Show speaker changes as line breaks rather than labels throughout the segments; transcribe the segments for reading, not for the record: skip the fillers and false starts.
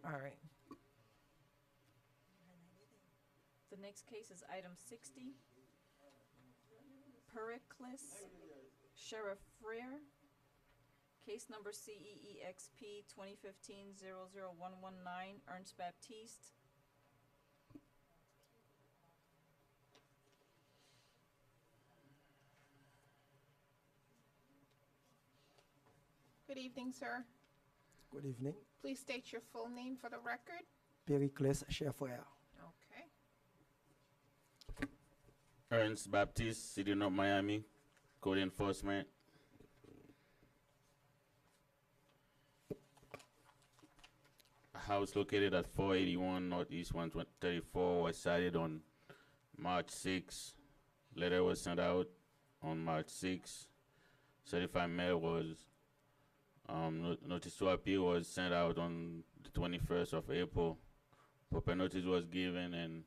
All right.
The next case is item 60. Pericles Sheriff Freer. Case number CEEXP 2015-00119, Ernst Baptiste.
Good evening, sir.
Good evening.
Please state your full name for the record.
Pericles Chefware.
Okay.
Ernst Baptiste, City of Miami, Code Enforcement. A house located at 481 Northeast 134 was cited on March 6. Letter was sent out on March 6. Certified mail was, notice to appear was sent out on the 21st of April. Proper notice was given, and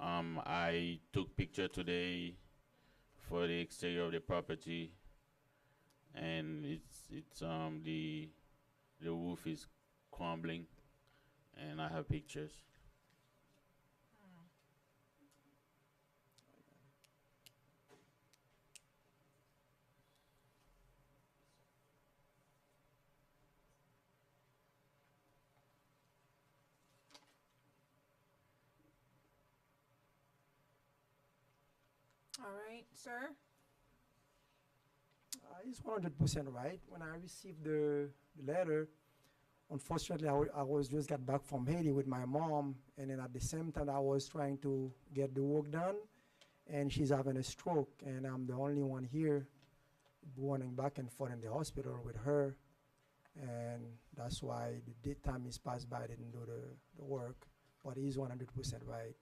I took picture today for the exterior of the property, and it's the roof is crumbling, and I have pictures.
All right, sir.
It's 100% right. When I received the letter, unfortunately, I was just got back from Haiti with my mom, and then at the same time, I was trying to get the work done, and she's having a stroke, and I'm the only one here running back and forth in the hospital with her, and that's why the date time is passed by. I didn't do the work, but he's 100% right.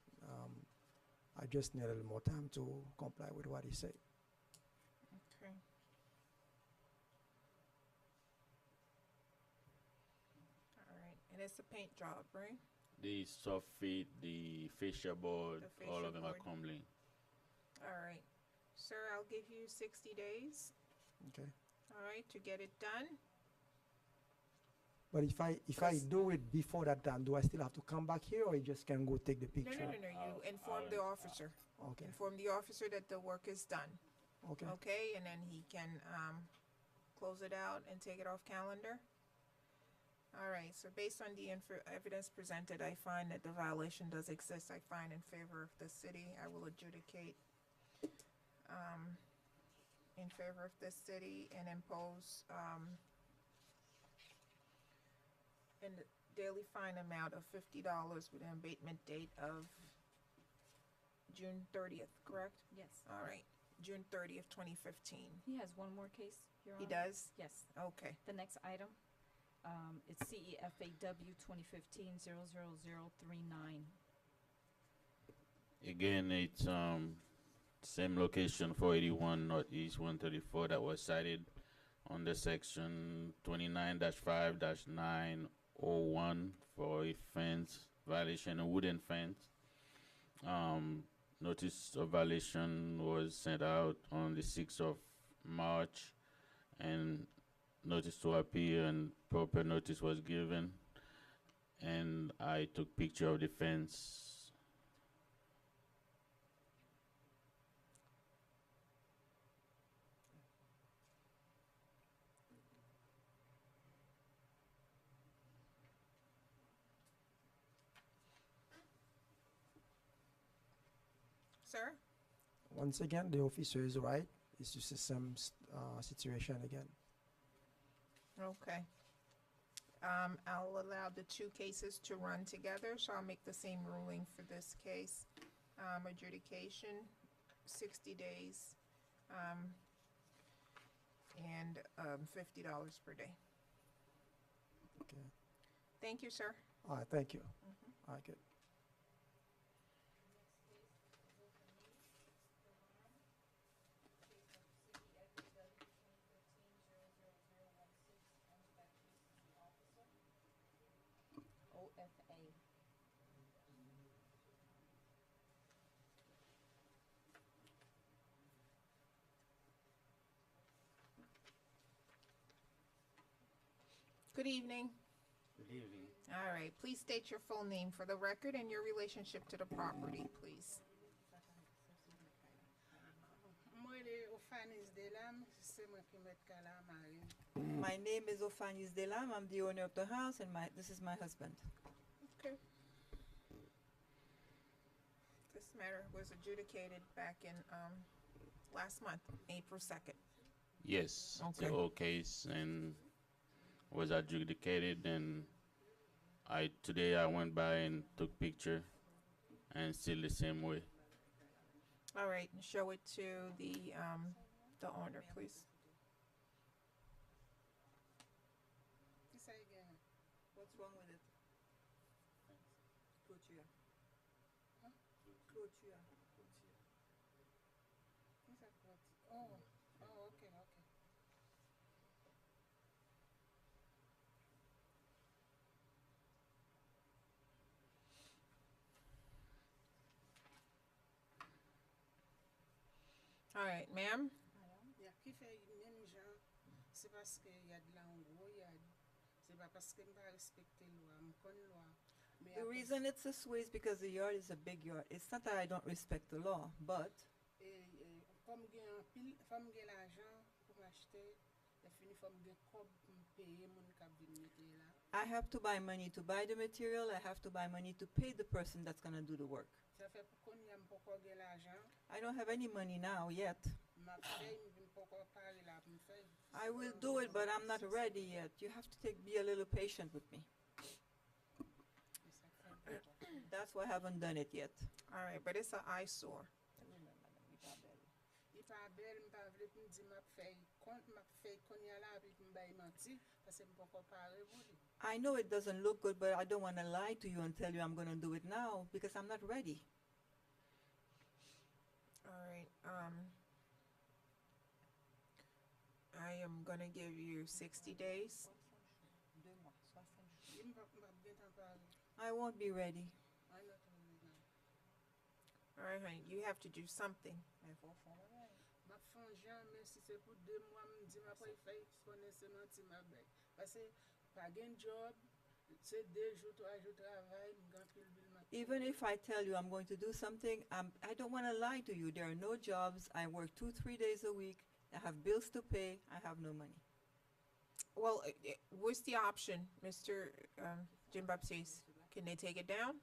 I just need a little more time to comply with what he said.
Okay. All right. And it's a paint job, right?
The soft feet, the fascia board,
The
all
fascia
of them are
board.
crumbling.
All right. Sir, I'll give you 60 days,
Okay.
all right, to get it done.
But if I
Because-
do it before that time, do I still have to come back here, or I just can go take the
No,
picture?
no, no, no. You inform the officer.
Okay.
Inform the officer that the work is done,
Okay.
okay? And then he can close it out and take it off calendar. All right, so based on the evidence presented, I find that the violation does exist. I find in favor of the city. I will adjudicate in favor of this city and impose a daily fine amount of $50 with an abatement date of June 30th, correct?
Yes.
All right, June 30th, 2015.
He has one more case, Your
He
Honor.
does?
Yes.
Okay.
The next item, it's CEFAW 2015-00039.
Again, it's same location, 481 Northeast 134, that was cited under section 29-5-901 for a fence violation, a wooden fence. Notice of violation was sent out on the 6th of March, and notice to appear and proper notice was given, and I took picture of the fence.
Sir?
Once again, the officer is right. It's just the same situation again.
Okay. I'll allow the two cases to run together, so I'll make the same ruling for this case. Adjudication, 60 days, and $50 per day.
Okay.
Thank you, sir.
All right. Thank you. All right. Good.
OFA.
Good evening.
Good evening.
All right, please state your full name for the record and your relationship to the property, please.
My name is Ophanis Delam. I'm the owner of the house, and this is my husband.
Okay. This matter was adjudicated back in, last month, April 2nd.
Yes, it's
Okay.
a whole case and was adjudicated, and today I went by and took picture and still the same way.
All right, show it to the owner, please.
What's wrong with it? Clôture. Clôture.
Okay.
All right, ma'am.
Ya ki fe menm jan, se paske yad la an gro yad, se pa paske m pa respekte lwa, m kon lwa. Me
The
apres-
reason it's this way is because the yard is a big yard. It's not that I don't respect the law, but
Kom gen an pil, fam gen l'ajan pou m achete, e fini fam gen kob pou m peye moun kap vin mette la.
I have to buy money to buy the material. I have to buy money to pay the person that's going to do the work.
Sa fe pou kon yam poko gen l'ajan,
I don't have any money now yet.
ma fey m vin poko pare la pou m fey.
I will do it, but I'm not ready yet. You have to be a little patient with me. That's why I haven't done it yet.
All right, but it's an eyesore.
I pa bel m pa vle pou m di map fey kon ya la api pou m bay manti, pase m poko pare pou li.
I know it doesn't look good, but I don't want to lie to you and tell you I'm going to do it now because I'm not ready.
All right, I am gonna give you 60 days.
Yi m pa gen tan pare.
I won't be ready.
I not really now.
All right, honey, you have to do something.
Ma fon jan men si se pou 2 mwa m di ma pou fay konen se manti ma bay. Pase pa gen job, se 2 jou, 3 jou travay, m gan pil bil ma.
Even if I tell you I'm going to do something, I don't want to lie to you. There are no jobs. I work 2-3 days a week. I have bills to pay. I have no money.
Well, what's the option, Mr. Jim Baptiste? Can they take it down?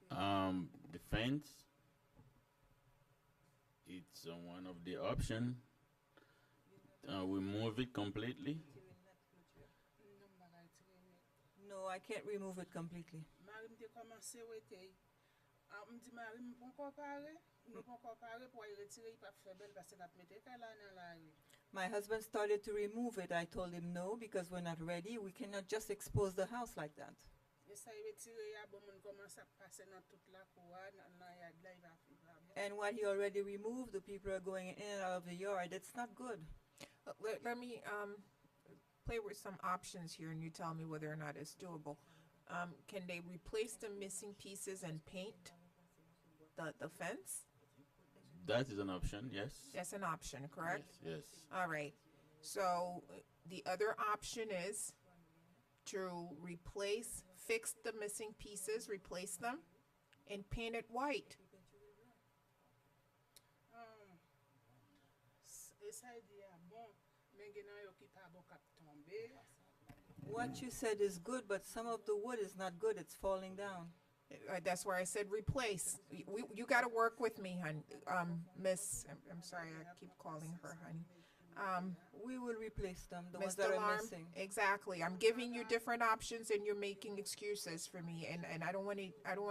The fence, it's one of the option. We move it completely.
Non bagay tire net.
No, I can't remove it completely.
Mari m te komanse wete, m di mari m pon ko pare, m pon ko pare pou ay retire yi pa febel pase nap mette kala nan la ri.
My husband started to remove it. I told him no because we're not ready. We cannot just expose the house like that.
E sa yi retire ya bon moun komanse ap pase nan tout la kouwa, nan yad la yi va
And what he already removed, the people are going in and out of the yard. It's not good.
Let me play with some options here, and you tell me whether or not it's doable. Can they replace the missing pieces and paint the fence?
That is an option, yes.
That's an option, correct?
Yes.
All right. So the other option is to fix the missing pieces, replace them, and paint it white.
E sa yi di ya bon, men genan yo ki pa bo kap tombe.
What you said is good, but some of the wood is not good. It's falling down.
That's where I said replace. You got to work with me, hon. Miss, I'm sorry, I keep calling her honey.
We will replace them, the
Miss
ones that are
Delarm,
missing.
exactly. I'm giving you different options, and you're making excuses for me, and I don't want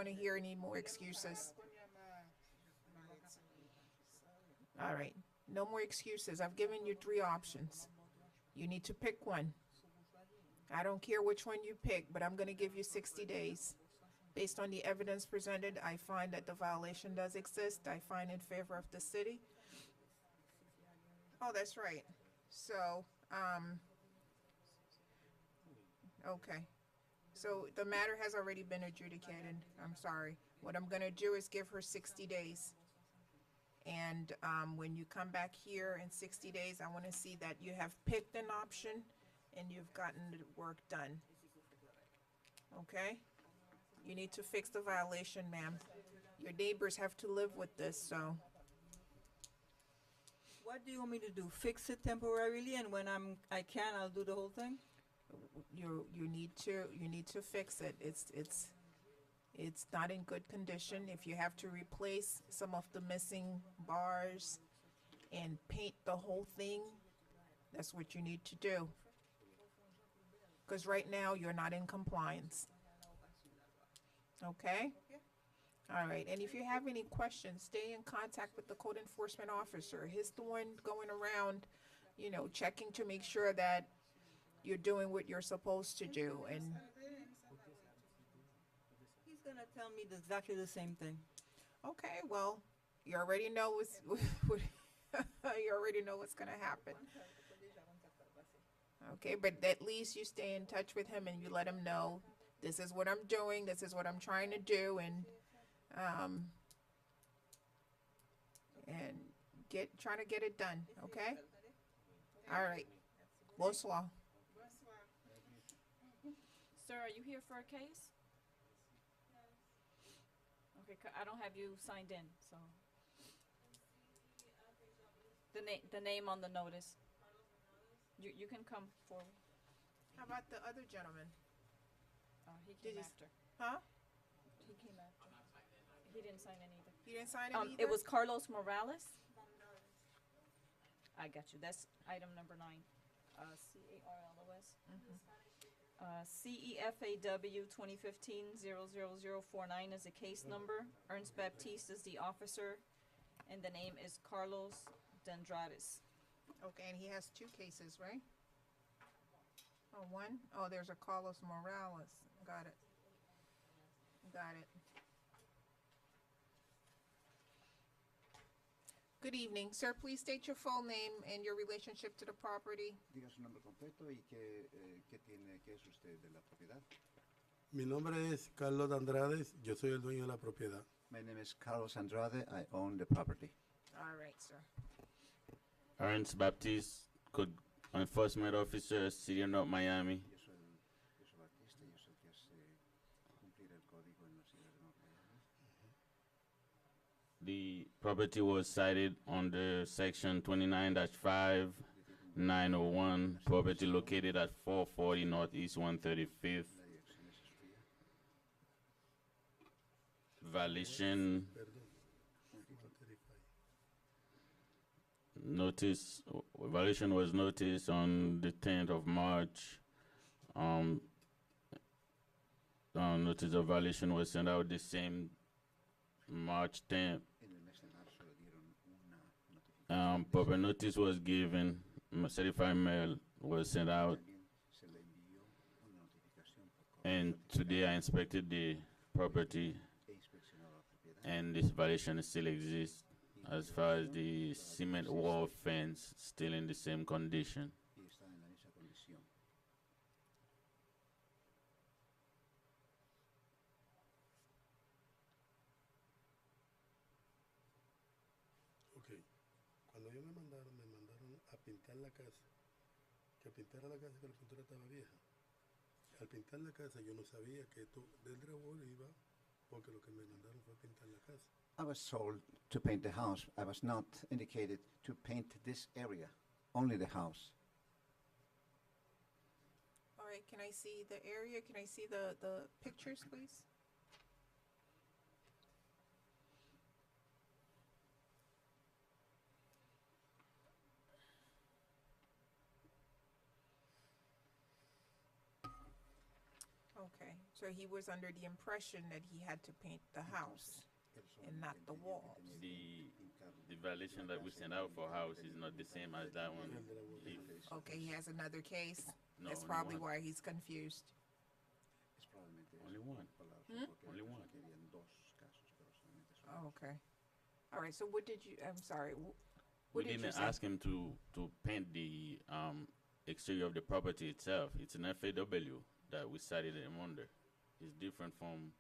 to hear any more excuses.
Kon ya ma retire.
All right, no more excuses. I've given you 3 options. You need to pick one. I don't care which one you pick, but I'm going to give you 60 days. Based on the evidence presented, I find that the violation does exist. I find in favor of the city. Oh, that's right. So, okay. So the matter has already been adjudicated. I'm sorry. What I'm gonna do is give her 60 days. And, when you come back here in 60 days, I wanna see that you have picked an option and you've gotten the work done. okay? You need to fix the violation, ma'am. Your neighbors have to live with this, so,
What do you want me to do? Fix it temporarily, and when I can, I'll do the whole thing?
you need to fix it. It's not in good condition. If you have to replace some of the missing bars and paint the whole thing, that's what you need to do. Because right now, you're not in compliance. Okay? All right, and if you have any questions, stay in contact with the code enforcement officer. He's the one going around, you know, checking to make sure that you're doing what you're supposed to do. And,
He's gonna tell me exactly the same thing.
okay, well, you already know you already know what's gonna happen. Okay, but at least you stay in touch with him and you let him know, this is what I'm doing, this is what I'm trying to do, and trying to get it done, okay? All right. Bonsoir.
Sir, are you here for a case? Okay, I don't have you signed in, so. The name on the notice. You can come forward.
How about the other gentleman?
He
Did
came
you s-
after.
Huh?
He came after. He didn't sign in either.
You didn't sign it either?
It was Carlos Morales. I got you. That's item number 9. CARLOS. CEFAW 2015-00049 is the case number. Ernst Baptiste is the officer, and the name is Carlos Dendrades.
Okay, and he has 2 cases, right? Oh, one? Oh, there's a Carlos Morales. Got it. Got it. Good evening. Sir, please state your full name and your relationship to the property.
Diga su nombre completo y qué tiene, qué es usted de la propiedad.
Mi nombre es Carlos Andrades, yo soy el dueño de la propiedad.
My name is Carlos Andrade. I own the property.
All right, sir.
Ernst Baptiste, Code Enforcement Officer, City of North Miami.
Yo soy Batista, yo soy el que hace cumplir el código en la ciudad de North Miami.
The property was cited under section 29-5, 901, property located at 440 Northeast 135th.
La dirección es suya.
Violation
Perdón.
notice, violation was noticed on the 10th of March. Notice of violation was sent out the same March 10th.
En el mes de marzo le dieron una notificación.
Proper notice was given, certified mail was sent out,
También se le envió una notificación por correo
and
certificado.
today I inspected the property,
He inspeccionado la propiedad.
and this violation still exists as far as the cement wall fence still in the same condition.
Y está en la misma condición.
Ok. Cuando ellos me mandaron a pintar la casa. Que pintara la casa, que la pintura estaba vieja. Al pintar la casa yo no sabía que esto del dragón iba, porque lo que me mandaron fue pintar la casa.
I was told to paint the house. I was not indicated to paint this area, only the house.
All right, can I see the area? Can I see the pictures, please? Okay, so he was under the impression that he had to paint the house.
Él
And not
solamente
the
entendía que
walls.
tenía
The,
que pintarlo.
the violation that we sent out for house is not the same as that one. If-
Okay, he has another case.
No,
That's
only
probably
one.
why he's confused.
Es probablemente eso,
Only one.
por la razón
Hmm?
porque
Only
ellos
one.
querían 2 casos, pero solamente es uno.
Oh, okay. All right, so what did you, I'm sorry,
We
what did you
didn't
say?
ask him to paint the exterior of the property itself. It's an FAW that we cited him under. It's different from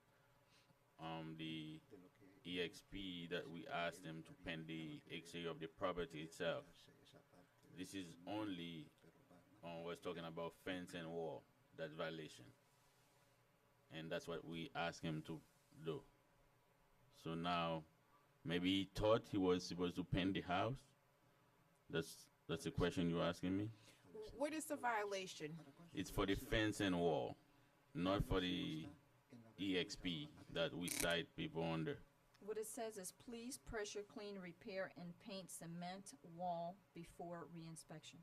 the
De lo que
EXP that we asked him to paint the exterior of the property itself.
hace esa parte
This is only
pero va-
was talking about fence and wall. That's violation. and that's what we asked him to do. So now, maybe he thought he was supposed to paint the house. That's the question you're asking me.
What is the violation?
It's for the fence and wall, not for the EXP that we cite people under.
What it says is, please pressure clean, repair, and paint cement wall before reinspection.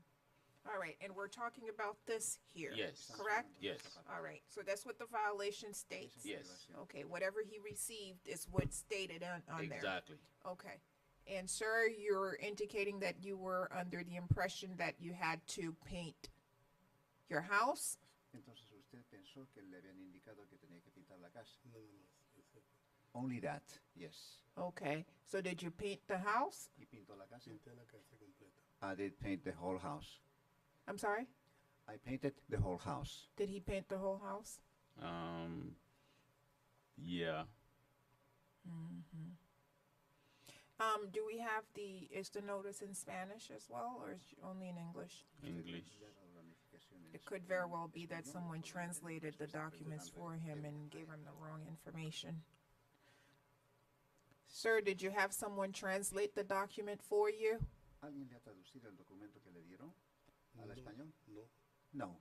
All right, and we're talking about this here.
Yes.
Correct?
Yes.
All right, so that's what the violation states?
Yes.
Okay, whatever he received is what's stated on there?
Exactly.
Okay. And sir, you're indicating that you were under the impression that you had to paint your house?
Entonces usted pensó que le habían indicado que tenía que pintar la casa.
Nada más. Eso.
Only that, yes.
Okay, so did you paint the house?
¿Y pintó la casa?
Pinté la casa completa.
I did paint the whole house.
I'm sorry?
I painted the whole house.
Did he paint the whole house?
Yeah.
Do we have is the notice in Spanish as well, or is it only in English?
English.
It could very well be that someone translated the documents for him and gave him the wrong information. Sir, did you have someone translate the document for you?
¿Alguien le ha traducido el documento que le dieron al
No,
español?
no.
No.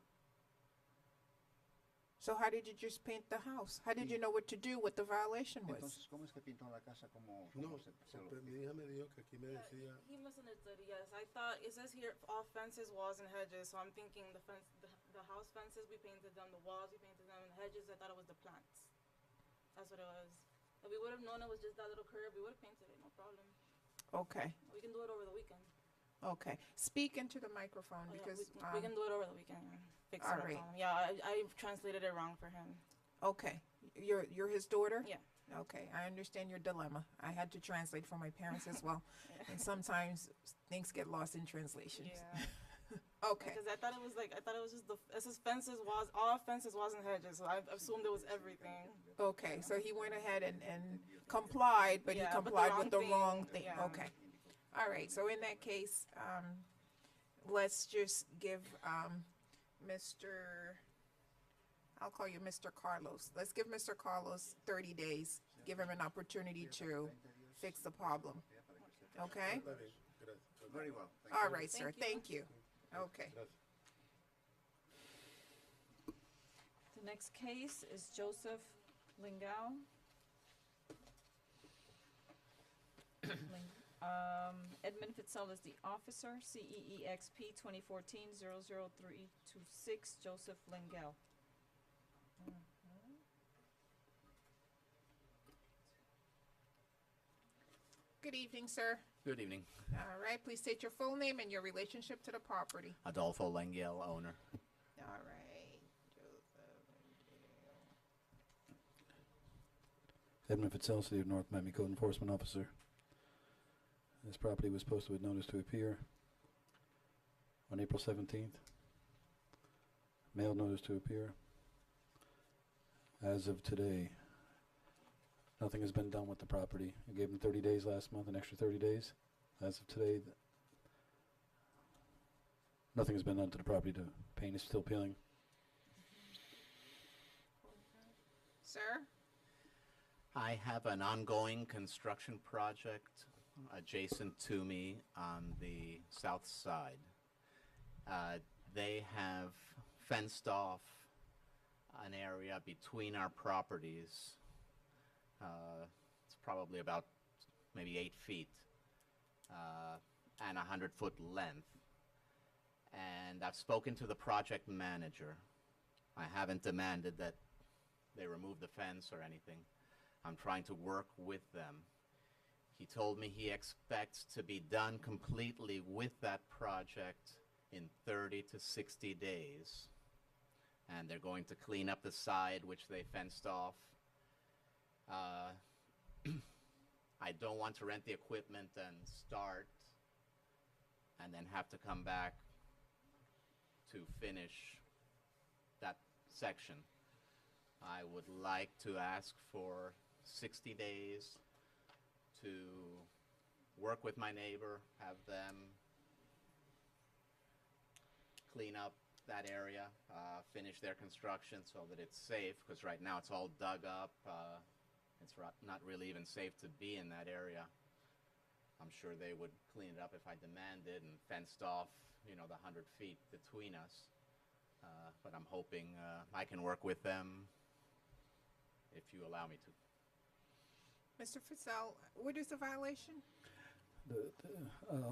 So how did you just paint the house? How did you know what to do, what the violation was?
Entonces, ¿cómo es que pintó la casa? ¿Cómo
No,
se lo-
porque mi hija me dijo que aquí me decía,
He misunderstood, yes. I thought, it says here, all fences, walls, and hedges, so I'm thinking the house fences, we painted them, the walls, we painted them, and the hedges, I thought it was the plants. That's what it was. If we would've known it was just that little curb, we would've painted it, no problem.
Okay,
We can do it over the weekend.
okay. Speak into the microphone
Oh, yeah,
because,
we can do it over the weekend, yeah. Fix it,
all
no
right.
problem. Yeah, I translated it wrong for him.
okay, you're his daughter?
Yeah.
Okay, I understand your dilemma. I had to translate for my parents as well. And sometimes things get lost in translations.
Yeah.
Okay,
Because I thought it was just it says fences, walls, all fences, walls, and hedges, so I assumed it was everything.
okay, so he went ahead and complied, but he
Yeah, but the
complied with the
wrong
wrong
thing,
thing,
yeah.
okay. All right, so in that case, let's just give, I'll call you Mr. Carlos. Let's give Mr. Carlos 30 days, give him an opportunity to fix the problem, okay?
está bien, gracias.
Very well. Thank
All
you.
right, sir, thank you. Okay.
Gracias.
The next case is Joseph Lingao. Edmund Fitzell is the officer, CEEXP 2014-00326, Joseph Lingao.
Good evening, sir.
Good evening.
All right, please state your full name and your relationship to the property.
Adolfo Lengiel, owner.
All right, Joseph.
Edmund Fitzell, City of North Miami Code Enforcement Officer. This property was posted with notice to appear on April 17th. Mailed notice to appear. As of today, nothing has been done with the property. I gave them 30 days last month, an extra 30 days. As of today, nothing has been done to the property. The paint is still peeling.
Sir?
I have an ongoing construction project adjacent to me on the south side. They have fenced off an area between our properties. It's probably about maybe 8 feet and 100-foot length. And I've spoken to the project manager. I haven't demanded that they remove the fence or anything. I'm trying to work with them. He told me he expects to be done completely with that project in 30 to 60 days. And they're going to clean up the side, which they fenced off. I don't want to rent the equipment and start and then have to come back to finish that section. I would like to ask for 60 days to work with my neighbor, have them clean up that area, finish their construction so that it's safe, because right now it's all dug up. It's not really even safe to be in that area. I'm sure they would clean it up if I demanded and fenced off, you know, the 100 feet between us. But I'm hoping I can work with them if you allow me to.
Mr. Frizzell, what is the violation?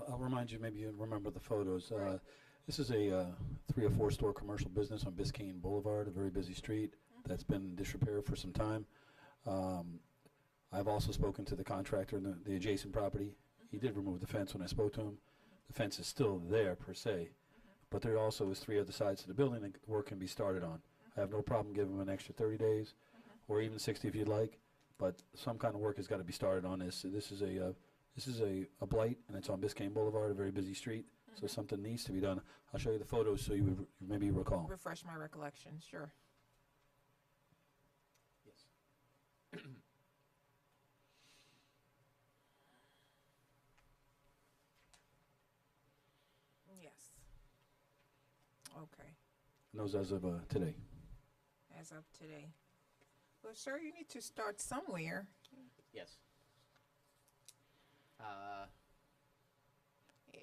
I'll remind you, maybe you remember the photos.
Right.
This is a 3 or 4 store commercial business on Biscayne Boulevard, a very busy street that's been in disrepair for some time. I've also spoken to the contractor in the adjacent property. He did remove the fence when I spoke to him. The fence is still there per se, but there also is 3 other sides to the building that work can be started on. I have no problem giving him an extra 30 days, or even 60 if you'd like, but some kind of work has got to be started on this. This is a blight, and it's on Biscayne Boulevard, a very busy street, so something needs to be done. I'll show you the photos so you would maybe recall.
Refresh my recollection, sure.
Yes.
Yes. Okay,
And those as of today.
as of today. Well, sir, you need to start somewhere.
Yes.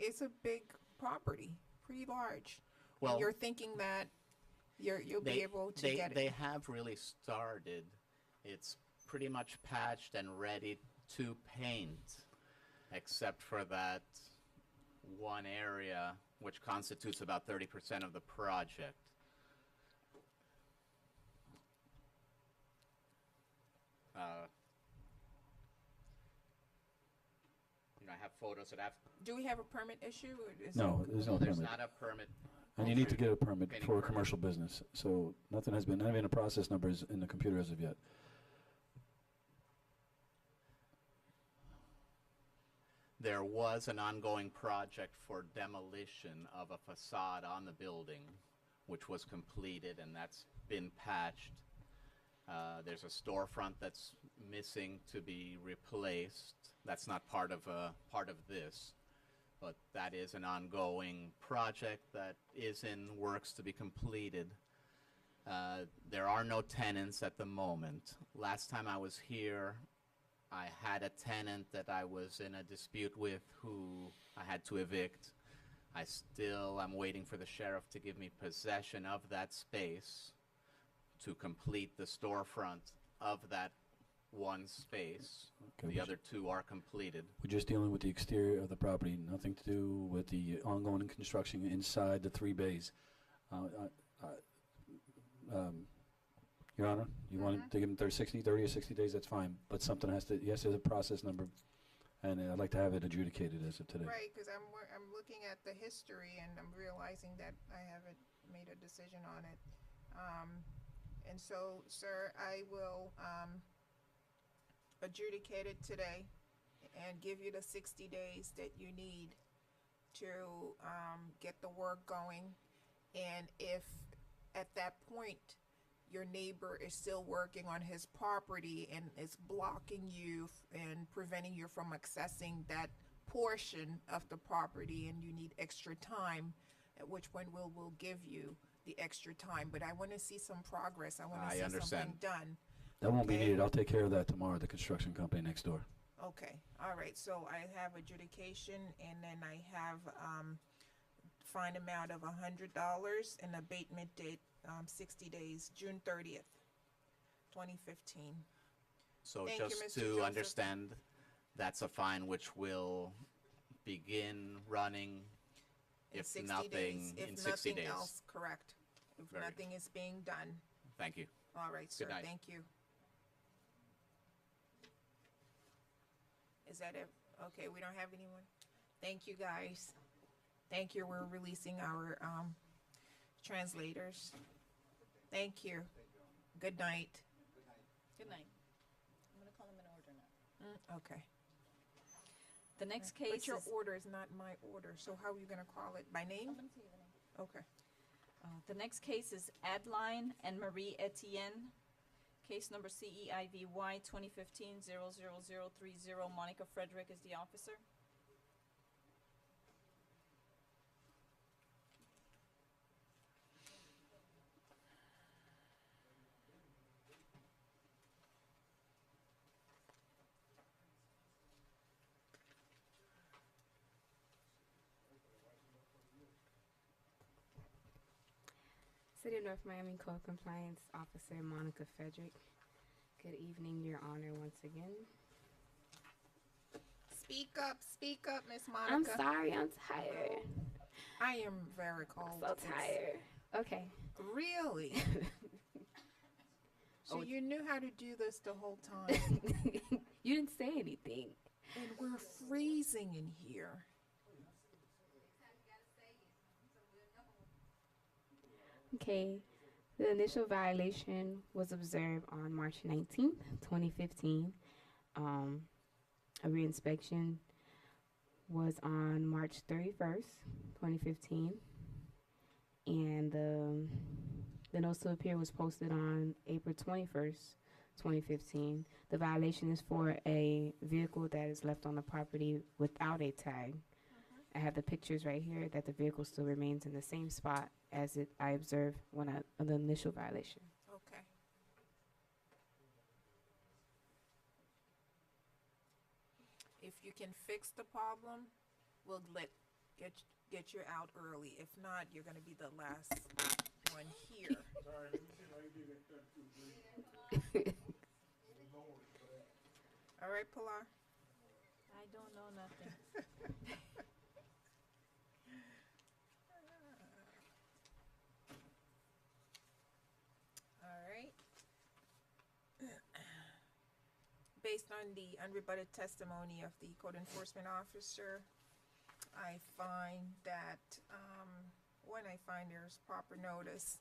It's a big property, pretty large.
Well,
And you're thinking that you'll be able to get
They
it.
have really started. It's pretty much patched and ready to paint, except for that one area, which constitutes about 30% of the project. You know, I have photos that have.
Do we have a permit issue? Or is
No,
it-
there's no
There's
permit.
not a permit.
And you need to get a permit
Painting
for a
permit.
commercial business. So nothing has been, not even a process number is in the computer as of yet.
There was an ongoing project for demolition of a facade on the building, which was completed, and that's been patched. There's a storefront that's missing to be replaced. That's not part of this, but that is an ongoing project that is in works to be completed. There are no tenants at the moment. Last time I was here, I had a tenant that I was in a dispute with who I had to evict. I'm waiting for the sheriff to give me possession of that space to complete the storefront of that one space.
Okay,
The other 2 are completed.
We're just dealing with the exterior of the property, nothing to do with the ongoing construction inside the 3 bays. Your Honor, you want to give him 30 or 60 days, that's fine, but something has to, yes, there's a process number, and I'd like to have it adjudicated as of today.
Right, because I'm looking at the history and I'm realizing that I haven't made a decision on it. And so, sir, I will adjudicate it today and give you the 60 days that you need to get the work going. And if at that point your neighbor is still working on his property and is blocking you and preventing you from accessing that portion of the property and you need extra time, at which point we'll give you the extra time. But I want to see some progress. I want to
I
see
understand.
something done.
That won't be
Okay.
needed, I'll take care of that tomorrow at the construction company next door.
Okay, all right, so I have adjudication and then I have fine amount of $100 and abatement date 60 days, June 30th, 2015.
So
Thank you,
just
Mr.
to
Joseph.
understand, that's a fine which will begin running
In
if
60
nothing
days,
in
if
60
nothing
days.
else, correct. If
Very good.
nothing is being done.
Thank you.
All right, sir,
night.
thank you. Is that it? Okay, we don't have anyone? Thank you, guys. Thank you, we're releasing our translators. Thank you. Good night.
Good night. I'm gonna call them in order now.
Okay.
The next
But
case
your
is,
order is not my order, so how are you gonna call it? By name?
I'm gonna tell you the name.
Okay.
The next case is Adeline and Marie Etienne. Case number CEIVY 2015-00030. Monica Frederick is the officer.
City of North Miami Code Compliance Officer Monica Frederick. Good evening, Your Honor, once again.
Speak up, Miss
I'm
Monica.
sorry, I'm tired.
I am very cold.
So
It's-
tired. Okay.
Really? So
Oh,
you knew how to do this the whole time,
You didn't say anything.
and we're freezing in here.
Okay. The initial violation was observed on March 19th, 2015. A reinspection was on March 31st, 2015. And the notice to appear was posted on April 21st, 2015. The violation is for a vehicle that is left on the property without a tag. I have the pictures right here that the vehicle still remains in the same spot as I observed on the initial violation.
Okay. If you can fix the problem, we'll get you out early. If not, you're gonna be the last one here. All right, Pilar?
I don't know nothing.
All right. Based on the unrebutted testimony of the code enforcement officer, I find that, when I find there's proper notice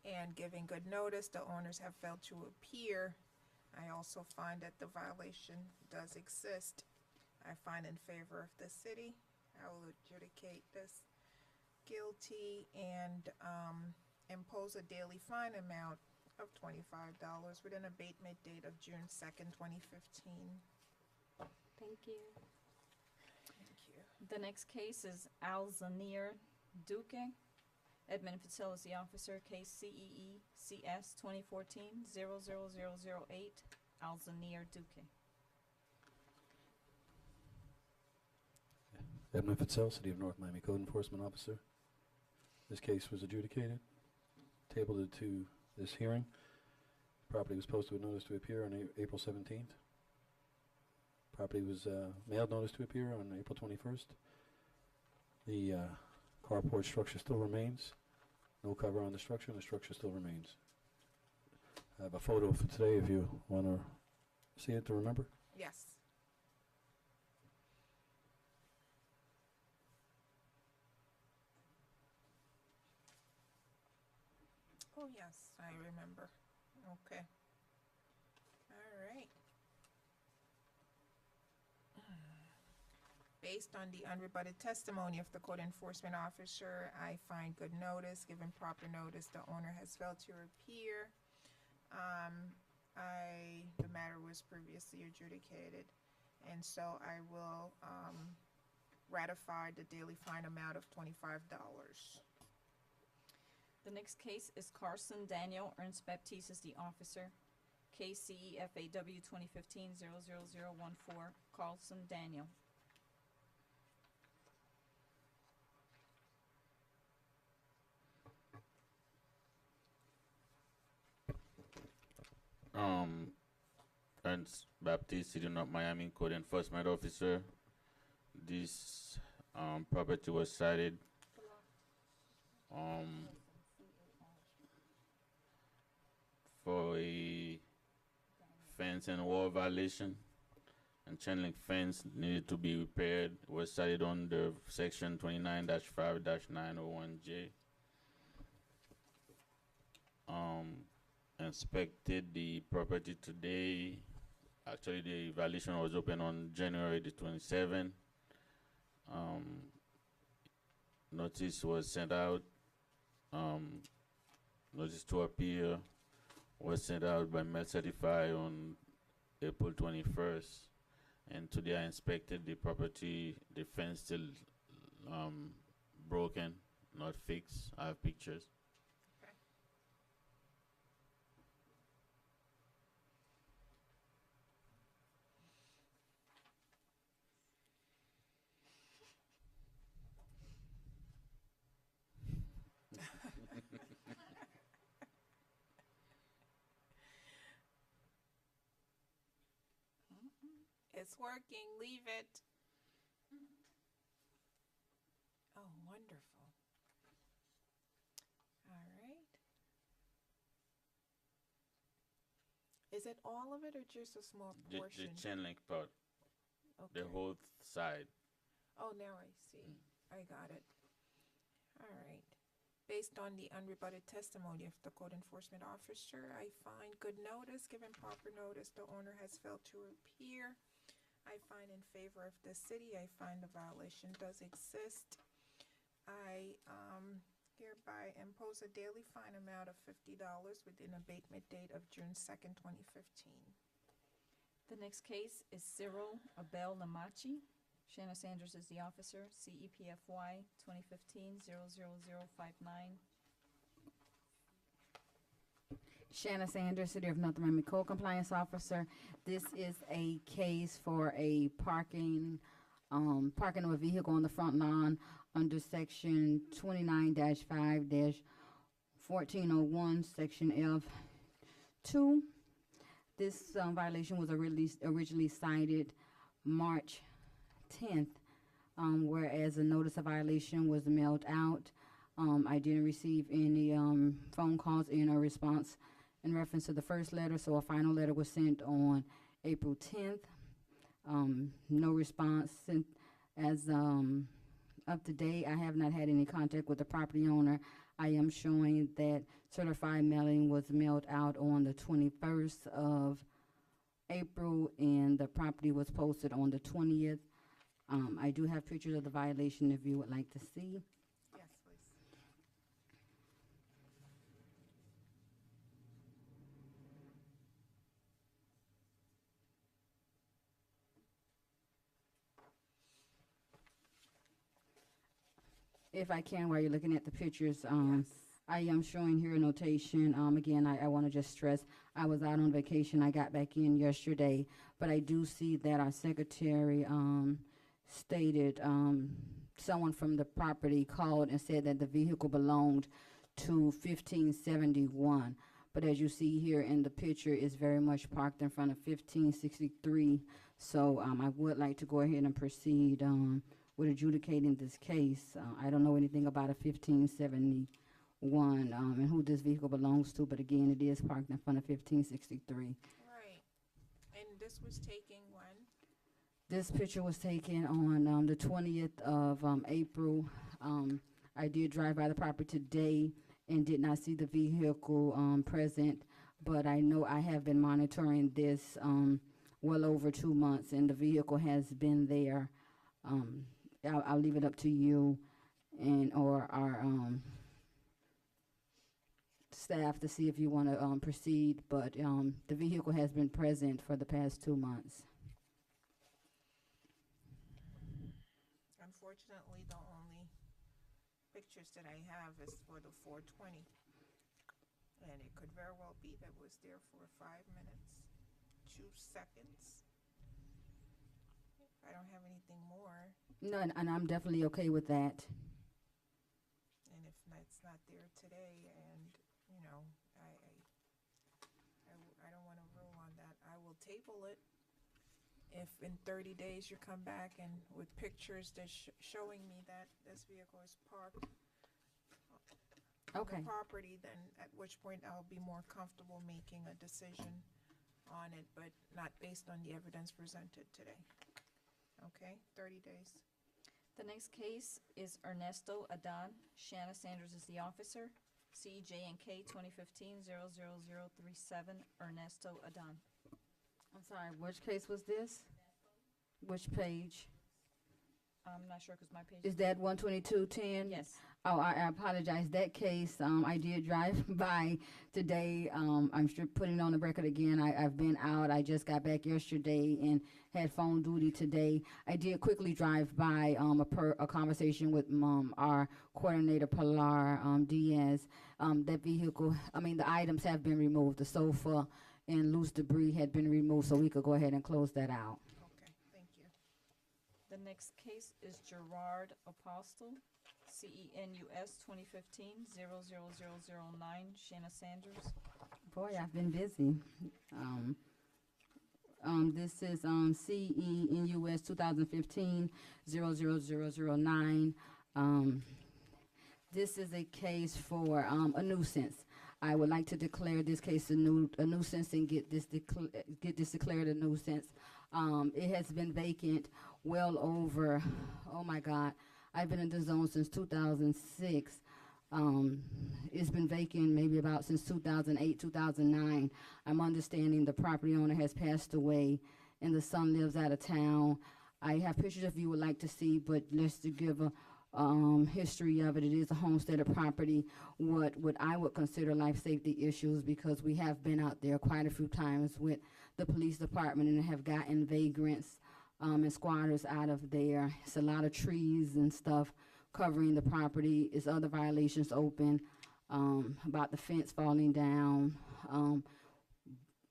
and giving good notice, the owners have failed to appear. I also find that the violation does exist. I find in favor of the city. I will adjudicate this guilty and, impose a daily fine amount of $25 with an abatement date of June 2nd, 2015.
Thank you.
Thank you.
The next case is Alzanir Duque. Edmund Patel is the officer, case CEE CS 2014-00008, Alzanir Duque.
Edmund Fitzell, City of North Miami Code Enforcement Officer. This case was adjudicated, tabled it to this hearing. Property was posted with notice to appear on April 17th. Property was mailed notice to appear on April 21st. The carport structure still remains. No cover on the structure, and the structure still remains. I have a photo for today if you want to see it to remember.
Yes. Oh, yes, I remember. Okay. All right. Based on the unrebutted testimony of the code enforcement officer, I find good notice, given proper notice, the owner has failed to appear. The matter was previously adjudicated, and so I will, ratify the daily fine amount of $25.
The next case is Carson Daniel. Ernst Baptiste is the officer. Case CEFAW 2015-00014, Carlson Daniel.
Ernst Baptiste, City of North Miami Code Enforcement Officer. This property was cited for a fence and wall violation, and chain link fence needed to be repaired. Was cited under section 29-5-901J. Inspected the property today. Actually, the violation was open on January the 27th. Notice was sent out. Notice to appear was sent out by mail certified on April 21st. And today I inspected the property. The fence still broken, not fixed. I have pictures.
It's working, leave it. Oh, wonderful. All right. Is it all of it or just a small
The
portion?
chain link part, the
Okay.
whole side.
Oh, now I see. I got it. All right. Based on the unrebutted testimony of the code enforcement officer, I find good notice, given proper notice, the owner has failed to appear. I find in favor of the city, I find the violation does exist. I hereby impose a daily fine amount of $50 with an abatement date of June 2nd, 2015.
The next case is Cyril Abel Lamachi. Shanna Sanders is the officer, CEPFY 2015-00059.
Shanna Sanders, City of North Miami Code Compliance Officer. This is a case for a parking of a vehicle on the front lawn under section 29-5-1401, section F2. This violation was originally cited March 10th, whereas a notice of violation was mailed out. I didn't receive any phone calls in a response in reference to the first letter, so a final letter was sent on April 10th. No response sent as of today. I have not had any contact with the property owner. I am showing that certified mailing was mailed out on the 21st of April, and the property was posted on the 20th. I do have pictures of the violation if you would like to see.
Yes, please.
If I can, while you're looking at the pictures,
Yes.
I am showing here a notation. Again, I want to just stress, I was out on vacation. I got back in yesterday, but I do see that our secretary stated someone from the property called and said that the vehicle belonged to 1571. But as you see here in the picture, it's very much parked in front of 1563. So I would like to go ahead and proceed with adjudicating this case. I don't know anything about a 1571 and who this vehicle belongs to, but again, it is parked in front of 1563.
Right. And this was taken when?
This picture was taken on the 20th of April. I did drive by the property today and did not see the vehicle present, but I know I have been monitoring this well over 2 months, and the vehicle has been there. I'll leave it up to you and or our staff to see if you want to proceed, but the vehicle has been present for the past 2 months.
Unfortunately, the only pictures that I have is for the 420. And it could very well be that it was there for 5 minutes, 2 seconds. I don't have anything more.
No, and I'm definitely okay with that.
And if it's not there today, and, you know, I don't want to rule on that. I will table it. If in 30 days you come back and with pictures that showing me that this vehicle is parked on
Okay.
the property, then at which point I'll be more comfortable making a decision on it, but not based on the evidence presented today. Okay, 30 days.
The next case is Ernesto Adan. Shanna Sanders is the officer, CJNK 2015-00037, Ernesto Adan.
I'm sorry, which case was this? Which page?
I'm not sure because my page.
Is that 12210?
Yes.
Oh, I apologize. That case, I did drive by today. I'm putting on the record again. I've been out. I just got back yesterday and had phone duty today. I did quickly drive by a conversation with our coordinator, Pilar Diaz. That vehicle, the items have been removed. The sofa and loose debris had been removed, so we could go ahead and close that out.
Okay, thank you.
The next case is Gerard Apostle, CENUS 2015-00009, Shanna Sanders.
Boy, I've been busy. This is CENUS 2015-00009. This is a case for a nuisance. I would like to declare this case a nuisance and get this declared a nuisance. It has been vacant well over, oh my God, I've been in the zone since 2006. It's been vacant maybe about since 2008, 2009. I'm understanding the property owner has passed away and the son lives out of town. I have pictures if you would like to see, but just to give a history of it, it is a homesteaded property. What I would consider life safety issues, because we have been out there quite a few times with the police department and have gotten vagrants and squatters out of there. It's a lot of trees and stuff covering the property. It's other violations open about the fence falling down,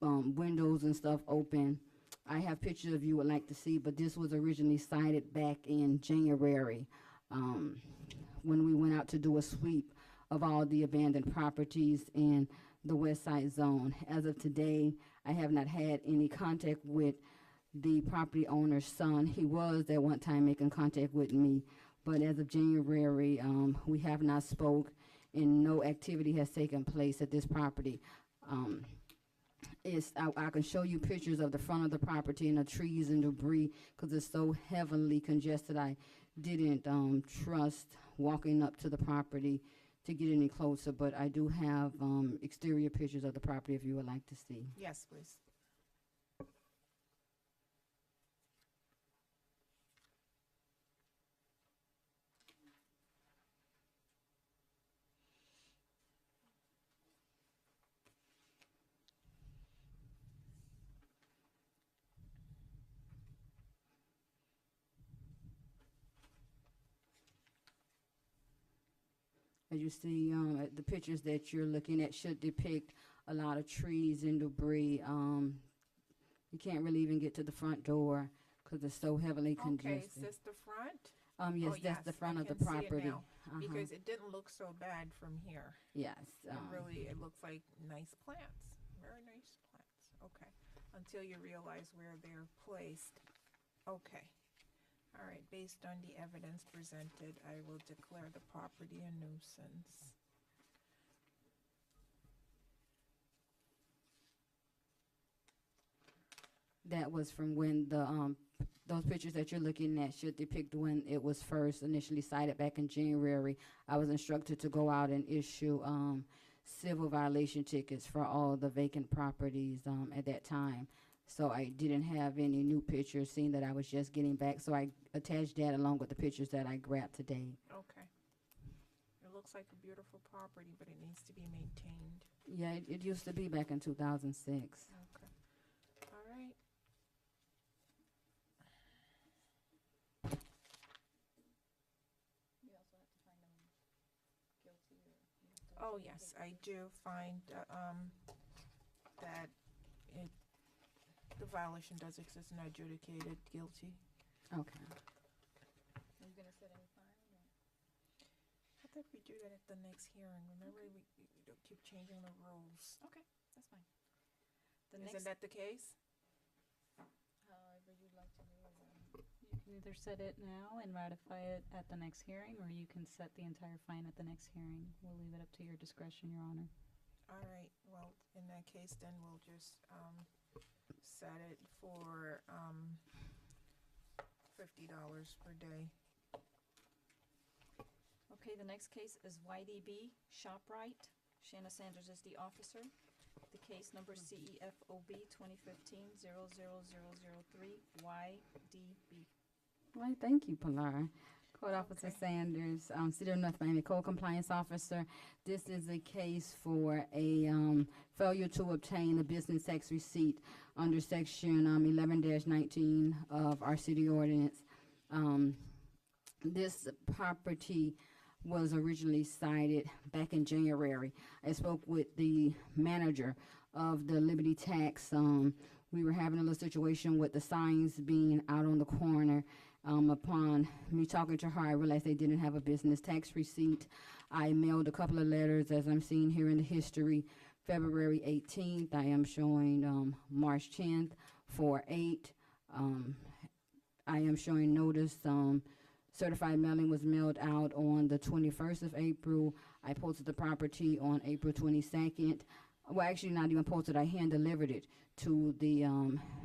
windows and stuff open. I have pictures if you would like to see, but this was originally cited back in January when we went out to do a sweep of all the abandoned properties in the West Side Zone. As of today, I have not had any contact with the property owner's son. He was at one time making contact with me, but as of January, we have not spoke and no activity has taken place at this property. I can show you pictures of the front of the property and the trees and debris because it's so heavily congested. I didn't trust walking up to the property to get any closer, but I do have exterior pictures of the property if you would like to see.
Yes, please.
As you see, the pictures that you're looking at should depict a lot of trees and debris. You can't really even get to the front door because it's so heavily congested.
Okay, is this the front?
Yes,
Oh,
that's the front
I
of the
can see it
property.
now, because it didn't look so bad from here.
Yes.
It looks like nice plants, very nice plants. Okay, until you realize where they're placed. Okay. All right, based on the evidence presented, I will declare the property a nuisance.
That was from when the those pictures that you're looking at should depict when it was first initially cited back in January. I was instructed to go out and issue civil violation tickets for all the vacant properties at that time. So I didn't have any new pictures, seeing that I was just getting back. So I attached that along with the pictures that I grabbed today.
Okay. It looks like a beautiful property, but it needs to be maintained.
Yeah, it used to be back in 2006.
Okay. All right. Oh, yes, I do find that the violation does exist and adjudicated guilty.
Okay.
Are you gonna set any fine?
I thought we do that at the next hearing. Remember, we don't keep changing the rules.
Okay, that's fine. The
Isn't
next,
that the case?
however you'd like to do it. You can either set it now and ratify it at the next hearing, or you can set the entire fine at the next hearing. We'll leave it up to your discretion, Your Honor.
All right, well, in that case, then we'll just set it for $50 per day.
Okay, the next case is YDB ShopRite. Shanna Sanders is the officer. The case number CEFOB 2015-00003 YDB.
Well, thank you, Pilar. Code Officer Sanders, City of North Miami Code Compliance Officer. This is a case for a failure to obtain a business tax receipt under Section 11-19 of our city ordinance. This property was originally cited back in January. I spoke with the manager of the Liberty Tax. We were having a little situation with the signs being out on the corner. Upon me talking to her, I realized they didn't have a business tax receipt. I mailed a couple of letters, as I'm seeing here in the history, February 18th. I am showing March 10th, 4/8. I am showing notice. Certified mailing was mailed out on the 21st of April. I posted the property on April 22nd. Well, actually, not even posted. I hand delivered it to the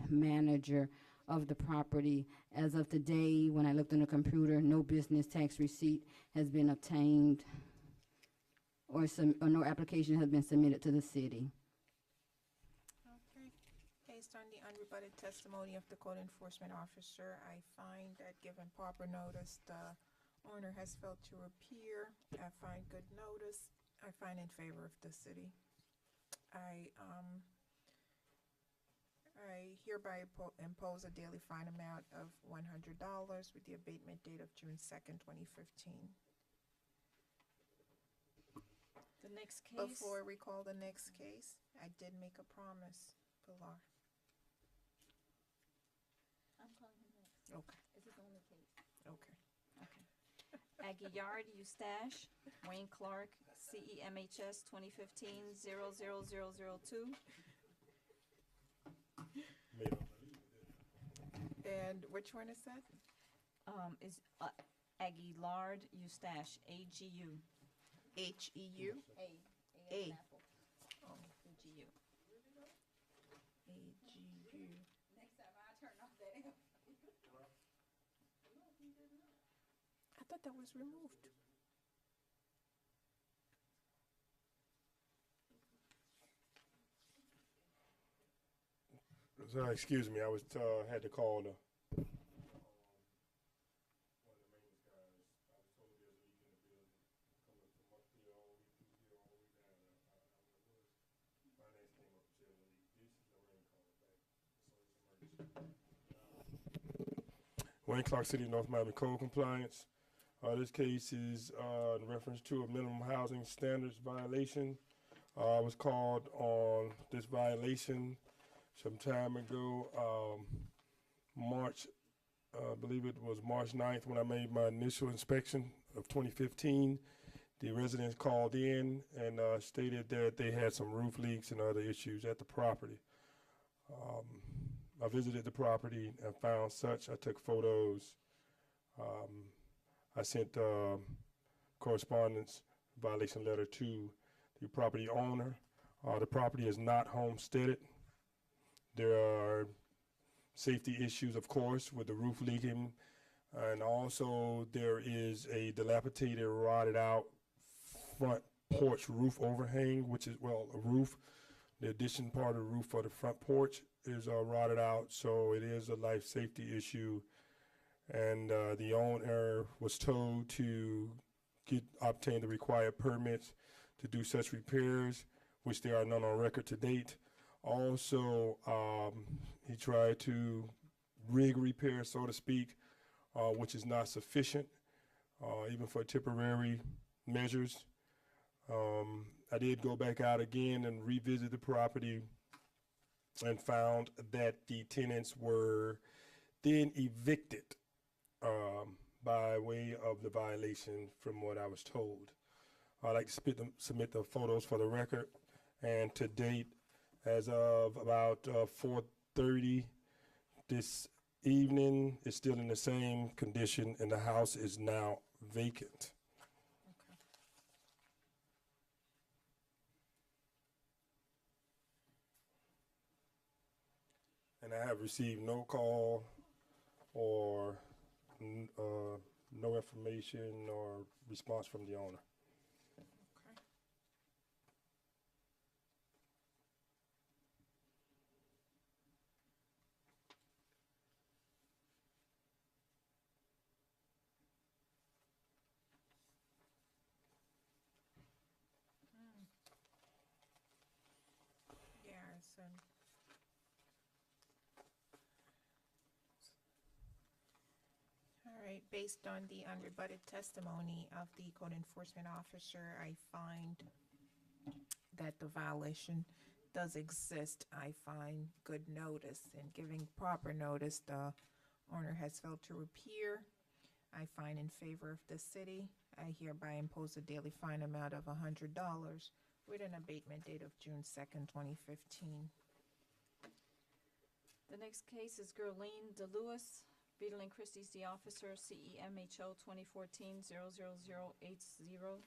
manager of the property. As of today, when I looked on the computer, no business tax receipt has been obtained, or no application has been submitted to the city.
Okay. Based on the unrebutted testimony of the code enforcement officer, I find that given proper notice, the owner has failed to appear. I find good notice. I find in favor of the city. I hereby impose a daily fine amount of $100 with the abatement date of June 2nd, 2015.
The next case.
Before we call the next case, I did make a promise, Pilar.
I'm calling him next.
Okay,
Is his only case?
okay.
Okay. Aguillard Eustache, Wayne Clark, CEMHS 2015-00002.
And which one is that?
Is Aguillard Eustache, AGU.
H-E-U?
A.
A.
Apple.
Oh,
AGU.
A-G-U.
Next time I turn off that amp.
I thought that was removed.
So, excuse me, I was, had to call the, Wayne Clark City, North Miami Code Compliance. This case is in reference to a minimum housing standards violation. I was called on this violation some time ago, I believe it was March 9th when I made my initial inspection of 2015. The residents called in and stated that they had some roof leaks and other issues at the property. I visited the property and found such. I took photos. I sent correspondence violation letter to the property owner. The property is not homesteaded. There are safety issues, of course, with the roof leaking, and also there is a dilapidated, rotted out front porch roof overhang, which is, well, a roof. The addition part of the roof for the front porch is rotted out, so it is a life safety issue. And the owner was told to obtain the required permits to do such repairs, which there are none on record to date. Also, he tried to rig repair, so to speak, which is not sufficient, even for temporary measures. I did go back out again and revisit the property and found that the tenants were then evicted by way of the violation from what I was told. I'd like to submit the photos for the record, and to date, as of about 4:30 this evening, it's still in the same condition, and the house is now vacant.
Okay.
And I have received no call or no information or response from the owner.
Okay. Garrison. All right, based on the unrebutted testimony of the code enforcement officer, I find that the violation does exist. I find good notice, and giving proper notice, the owner has failed to appear. I find in favor of the city. I hereby impose a daily fine amount of $100 with an abatement date of June 2nd, 2015.
The next case is Gerlene DeLewis, Beadle and Christie's the officer, CEMHO 2014-00080.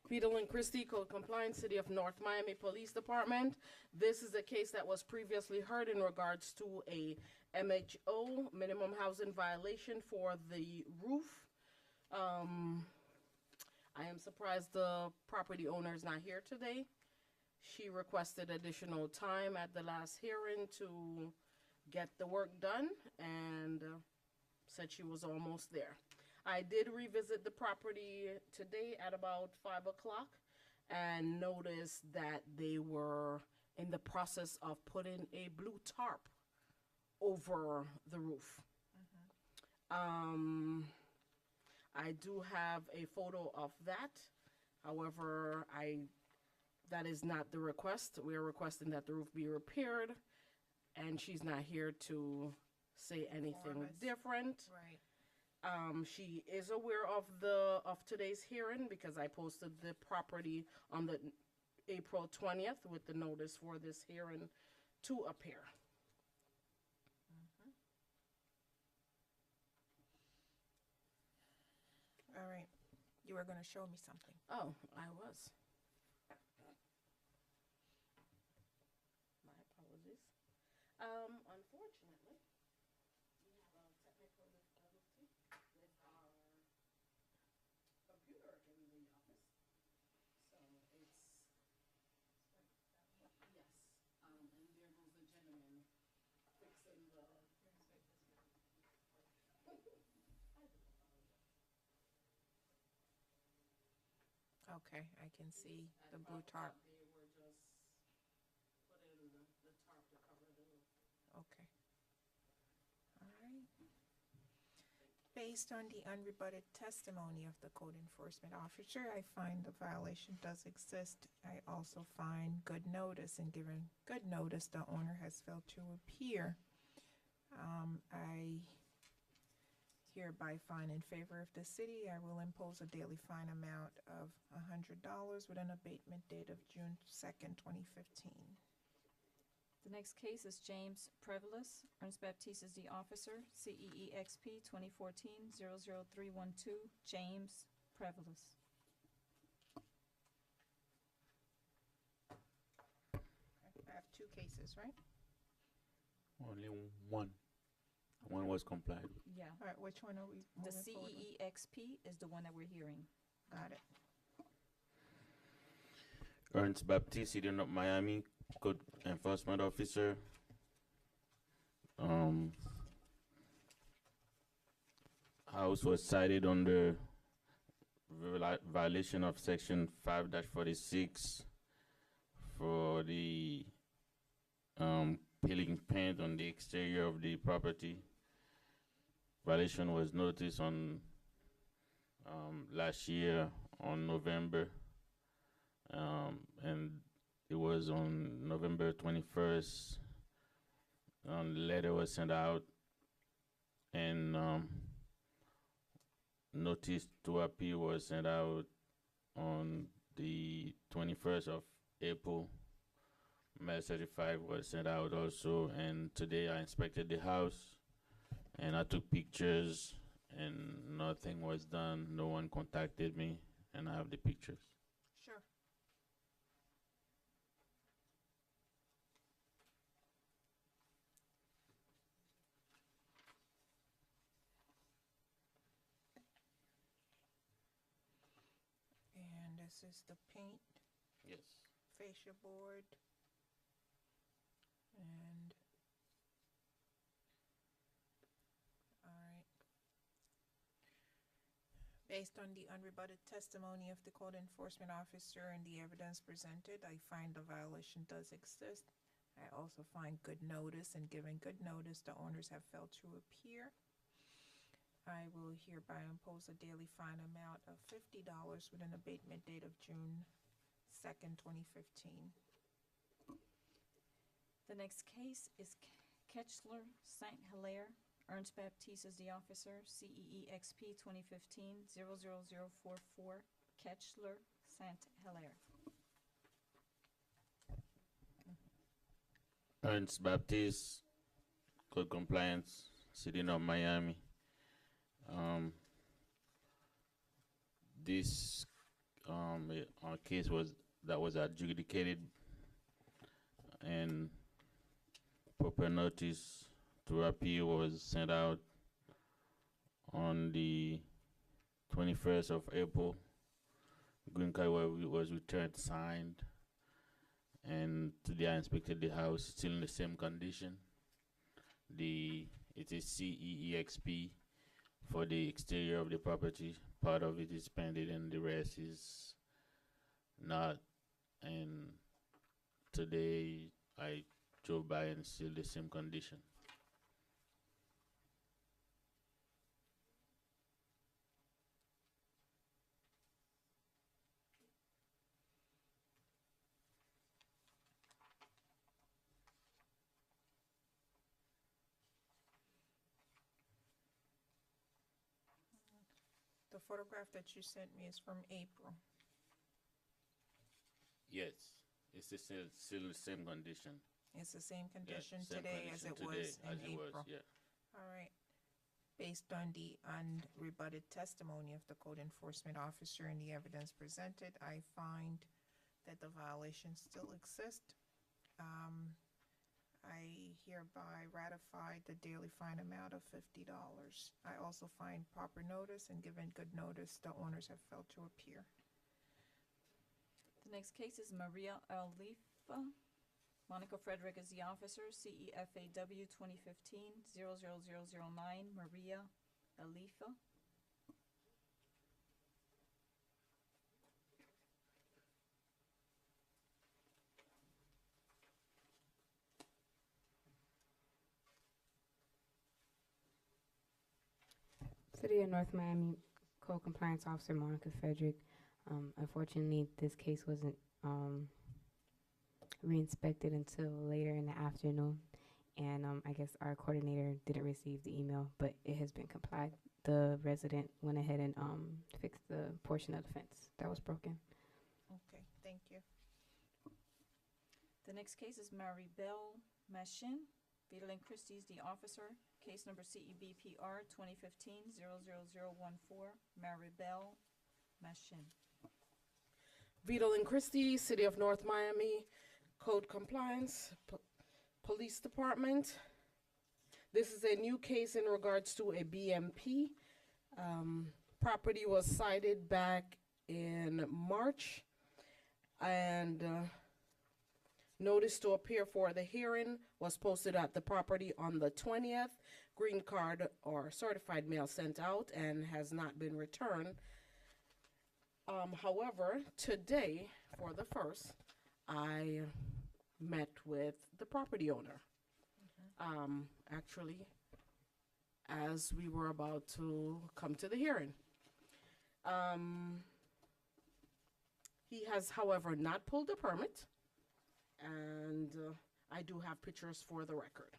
Beadle and Christie, Code Compliance, City of North Miami Police Department. This is a case that was previously heard in regards to a MHO, minimum housing violation for the roof. I am surprised the property owner is not here today. She requested additional time at the last hearing to get the work done and said she was almost there. I did revisit the property today at about 5 o'clock and noticed that they were in the process of putting a blue tarp over the roof. I do have a photo of that. However, that is not the request. We are requesting that the roof be repaired, and she's not here to say anything different.
Right.
She is aware of today's hearing because I posted the property on the April 20th with the notice for this hearing to appear.
All right. You were going to show me something.
Oh, I was. My apologies. Unfortunately, we have a technical difficulty with our computer in the office. So it's, yes, and there goes the gentleman fixing the,
Okay, I can see the blue tarp.
They were just putting the tarp to cover the roof.
Okay. All right. Based on the unrebutted testimony of the code enforcement officer, I find the violation does exist. I also find good notice, and given good notice, the owner has failed to appear. I hereby find in favor of the city. I will impose a daily fine amount of $100 with an abatement date of June 2nd, 2015.
The next case is James Prevelis, Ernest Baptiste is the officer, CEEXP 2014-00312, James Prevelis.
I have two cases, right?
Only one. One was complied with.
Yeah.
All right, which one are we
The
moving forward with?
CEEXP is the one that we're hearing.
Got it.
Ernest Baptiste, City of Miami, Code Enforcement Officer. House was cited under violation of Section 5-46 for the peeling paint on the exterior of the property. Violation was noticed on last year on November, and it was on November 21st. The letter was sent out, and notice to appeal was sent out on the 21st of April. Mail certified was sent out also, and today I inspected the house, and I took pictures, and nothing was done. No one contacted me, and I have the pictures.
Sure. And this is the paint,
Yes.
fascia board, and all right. Based on the unrebutted testimony of the code enforcement officer and the evidence presented, I find the violation does exist. I also find good notice, and given good notice, the owners have failed to appear. I will hereby impose a daily fine amount of $50 with an abatement date of June 2nd, 2015.
The next case is Ketchler St. Hilaire, Ernst Baptiste is the officer, CEEXP 2015-00044, Ketchler, Saint Hilaire.
Ernst Baptiste, code compliance, City of Miami. This case was adjudicated, and proper notice to appeal was sent out on the 21st of April. Green card was returned signed, and today I inspected the house, still in the same condition. It is CEEXP for the exterior of the property. Part of it is painted and the rest is not. And today I drove by and still the same condition.
The photograph that you sent me is from April.
Yes, it's still the same condition.
It's the same
Yeah,
condition
same
today as
condition
it
today
was in
as it was,
April.
yeah.
All right. Based on the unrebutted testimony of the code enforcement officer and the evidence presented, I find that the violations still exist. I hereby ratify the daily fine amount of $50. I also find proper notice, and given good notice, the owners have failed to appear.
The next case is Maria Alifa. Monica Frederick is the officer, CEFAW 2015-00009, Maria Alifa.
City of North Miami Code Compliance Officer Monica Frederick. Unfortunately, this case wasn't re-inspected until later in the afternoon, and I guess our coordinator didn't receive the email, but it has been complied. The resident went ahead and fixed the portion of the fence that was broken.
Okay, thank you.
The next case is Maribel Machin. Vidal and Christie is the officer. Case number CEBPR 2015-00014, Maribel Machin.
Vidal and Christie, City of North Miami, Code Compliance, Police Department. This is a new case in regards to a BMP. Property was cited back in March, and notice to appear for the hearing was posted at the property on the 20th. Green card or certified mail sent out and has not been returned. However, today, for the first, I met with the property owner. Actually, as we were about to come to the hearing. He has, however, not pulled a permit, and I do have pictures for the record.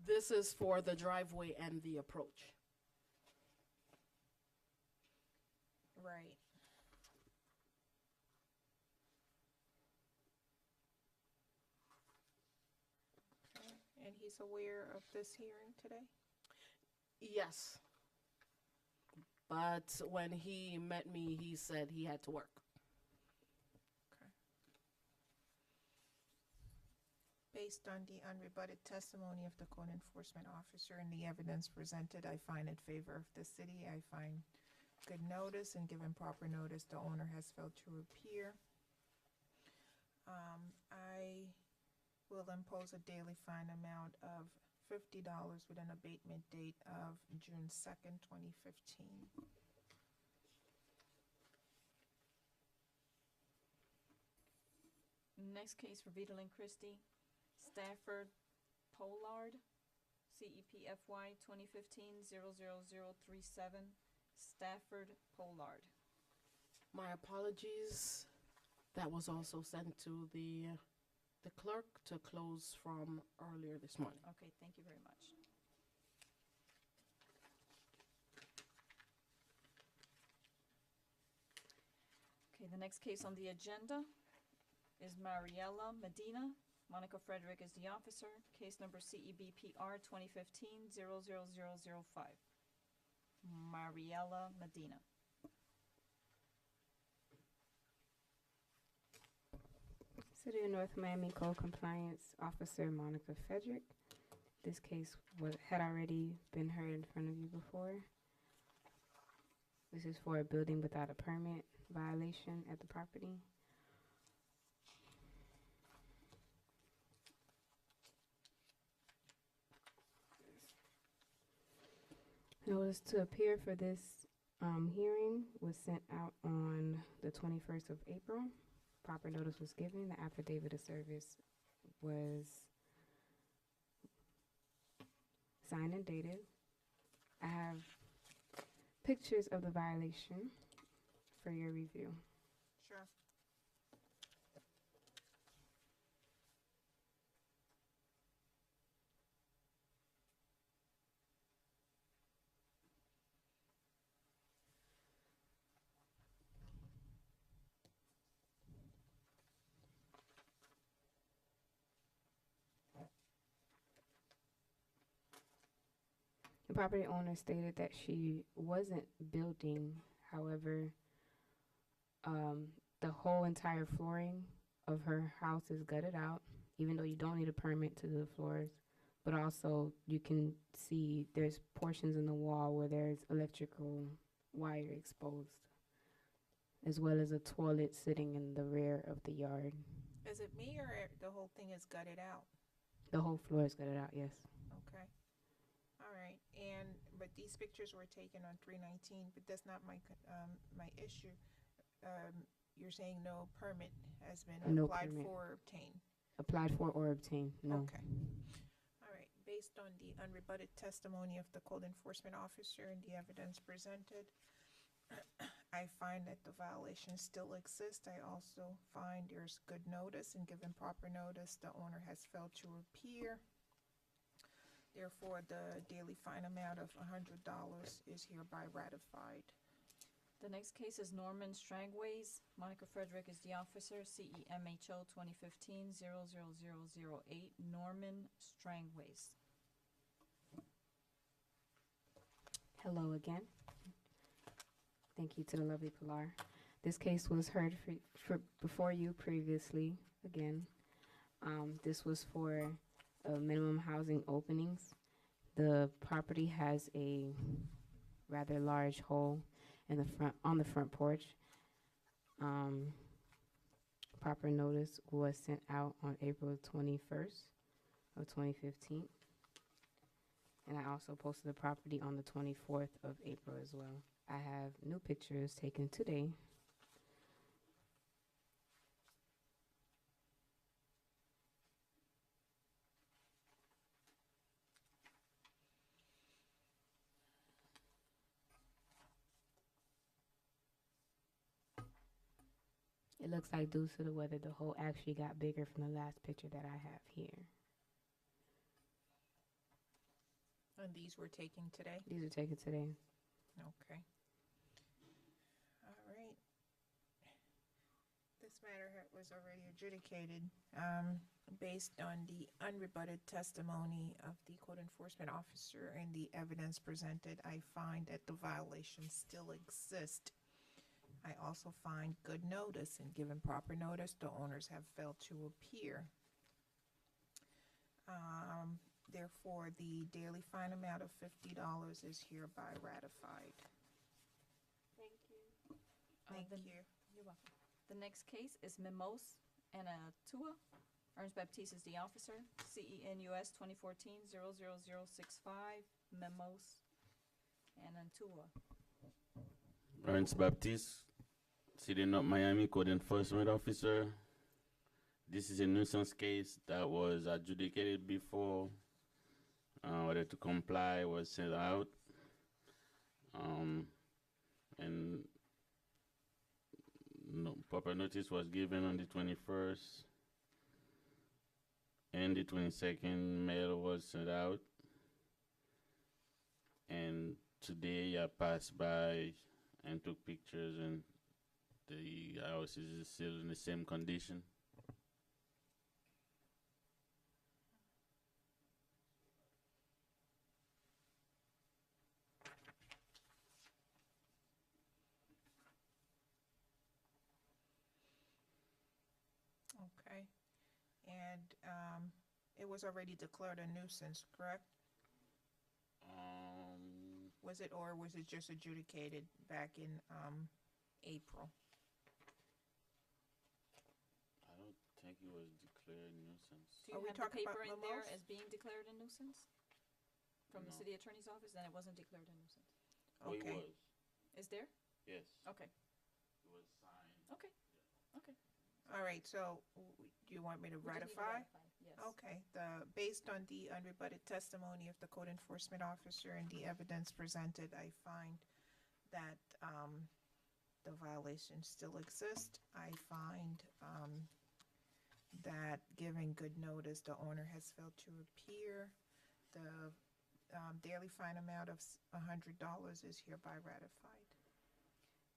This is for the driveway and the approach.
Right. Okay, and he's aware of this hearing today?
Yes. But when he met me, he said he had to work.
Okay. Based on the unrebutted testimony of the code enforcement officer and the evidence presented, I find in favor of the city. I find good notice, and given proper notice, the owner has failed to appear. I will impose a daily fine amount of $50 with an abatement date of June 2nd, 2015.
Next case for Vidal and Christie, Stafford Pollard, CEPFY 2015-00037, Stafford Pollard.
My apologies. That was also sent to the clerk to close from earlier this morning.
Okay, thank you very much. Okay, the next case on the agenda is Mariella Medina. Monica Frederick is the officer. Case number CEBPR 2015-00005. Mariella Medina.
City of North Miami Code Compliance Officer Monica Frederick. This case had already been heard in front of you before. This is for a building without a permit violation at the property. Notice to appear for this hearing was sent out on the 21st of April. Proper notice was given. The affidavit of service was signed and dated. I have pictures of the violation for your review.
Sure.
The property owner stated that she wasn't building, however, the whole entire flooring of her house is gutted out, even though you don't need a permit to do the floors. But also, you can see there's portions in the wall where there's electrical wire exposed, as well as a toilet sitting in the rear of the yard.
Is it me or the whole thing is gutted out?
The whole floor is gutted out, yes.
Okay. All right. But these pictures were taken on 3/19, but that's not my my issue. You're saying no permit has been
No
applied
permit.
for or obtained.
Applied for or obtained, no.
Okay. All right. Based on the unrebutted testimony of the code enforcement officer and the evidence presented, I find that the violation still exists. I also find there's good notice, and given proper notice, the owner has failed to appear. Therefore, the daily fine amount of $100 is hereby ratified.
The next case is Norman Strangways. Monica Frederick is the officer. CEMHO 2015-00008. Norman Strangways.
Hello again. Thank you to the lovely Pilar. This case was heard for before you previously, again. This was for minimum housing openings. The property has a rather large hole in the front, on the front porch. Proper notice was sent out on April 21st of 2015. And I also posted the property on the 24th of April as well. I have new pictures taken today. It looks like due to the weather, the hole actually got bigger from the last picture that I have here.
And these were taken today?
These were taken today.
Okay. All right. This matter was already adjudicated. Based on the unrebutted testimony of the code enforcement officer and the evidence presented, I find that the violations still exist. I also find good notice, and given proper notice, the owners have failed to appear. Therefore, the daily fine amount of $50 is hereby ratified.
Thank you.
Thank you.
You're welcome. The next case is Mimos Anatua. Ernest Baptiste is the officer. CENUS 2014-00065. Mimos Anatua.
Ernest Baptiste, City of North Miami Code Enforcement Officer. This is a nuisance case that was adjudicated before. Order to comply was sent out. And no proper notice was given on the 21st, and the 22nd mail was sent out. And today I passed by and took pictures, and the house is still in the same condition.
Okay. And it was already declared a nuisance, correct? Was it, or was it just adjudicated back in April?
I don't think it was declared nuisance.
Do
Are
you
we
have the
talking about
paper in there
Lamothe?
as being declared a nuisance? From the
No.
city attorney's office, then it wasn't declared a nuisance.
Oh, it
Okay.
was.
Is there?
Yes.
Okay,
It was signed.
okay, okay.
All right, so do you want me to
We just need to
ratify?
Yes.
Okay, based on the unrebutted testimony of the code enforcement officer and the evidence presented, I find that the violations still exist. I find that giving good notice, the owner has failed to appear. The daily fine amount of $100 is hereby ratified.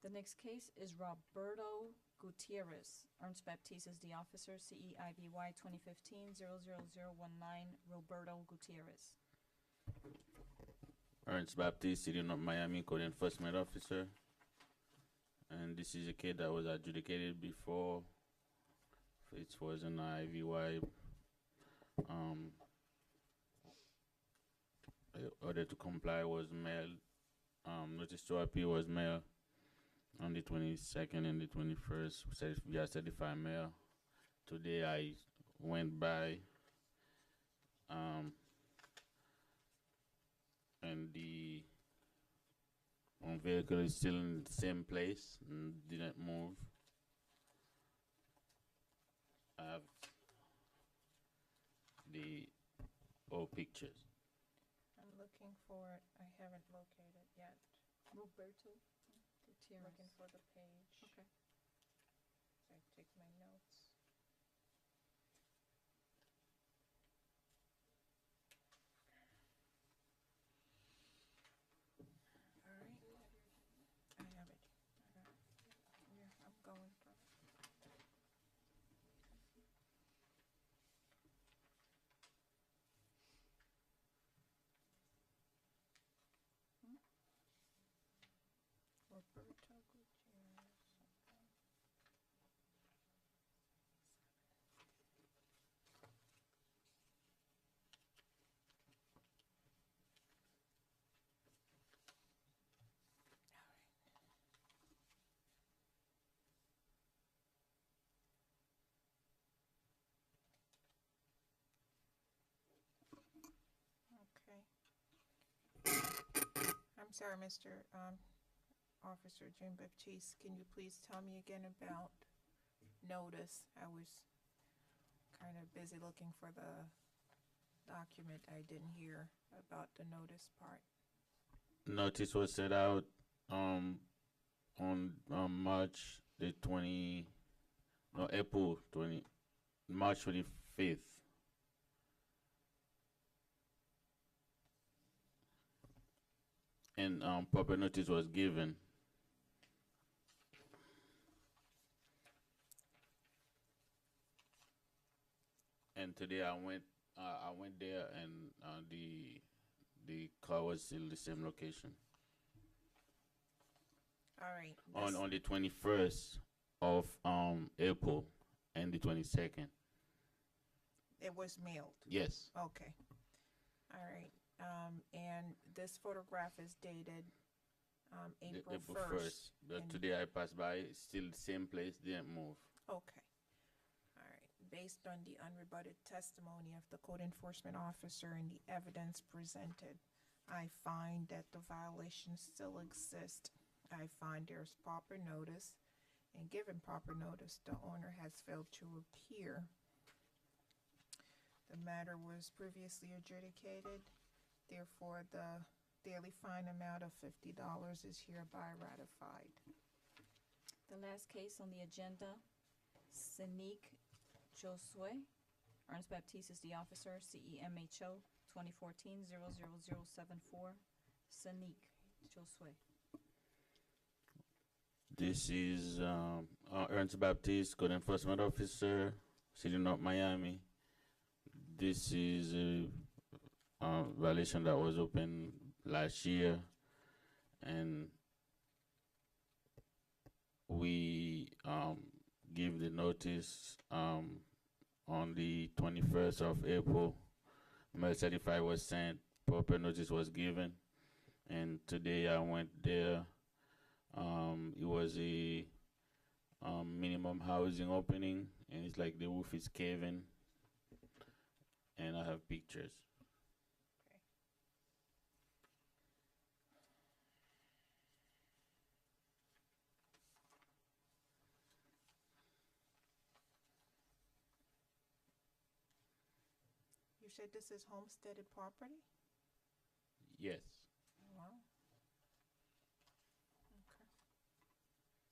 The next case is Roberto Gutierrez. Ernst Baptiste is the officer, CEIVY 2015-00019, Roberto Gutierrez.
Ernst Baptiste, City of Miami Code Enforcement Officer. And this is a case that was adjudicated before. It was an IVY. Order to comply was mailed. Notice to appear was mailed on the 22nd and the 21st via certified mail. Today I went by, and the vehicle is still in the same place and didn't move. I have the old pictures.
I'm looking for it. I haven't located yet.
Roberto Gutierrez.
Looking for the page.
Okay.
So I take my notes. All right. I have it. Yeah, I'm going from. Roberto Gutierrez. Okay. Okay. I'm sorry, Mr. Officer Jim Baptiste, can you please tell me again about notice? I was kind of busy looking for the document. I didn't hear about the notice part.
Notice was set out on March the 20, no, April 20, March 25th. And proper notice was given. And today I went there, and the car was still the same location.
All right.
On the 21st of April and the 22nd.
It was mailed.
Yes.
Okay. All right. And this photograph is dated April 1st.
But
and-
today I passed by, it's still the same place, didn't move.
Okay. All right. Based on the unrebutted testimony of the code enforcement officer and the evidence presented, I find that the violations still exist. I find there's proper notice, and given proper notice, the owner has failed to appear. The matter was previously adjudicated, therefore the daily fine amount of $50 is hereby ratified.
The last case on the agenda, Sinique Josue. Ernest Baptiste is the officer, CEMHO 2014-00074. Sinique Josue.
This is Ernest Baptiste, Code Enforcement Officer, City of North Miami. This is a violation that was open last year, and we give the notice on the 21st of April. Mail certified was sent, proper notice was given, and today I went there. It was a minimum housing opening, and it's like the roof is caving, and I have pictures.
You said this is homesteaded property?
Yes.
Wow.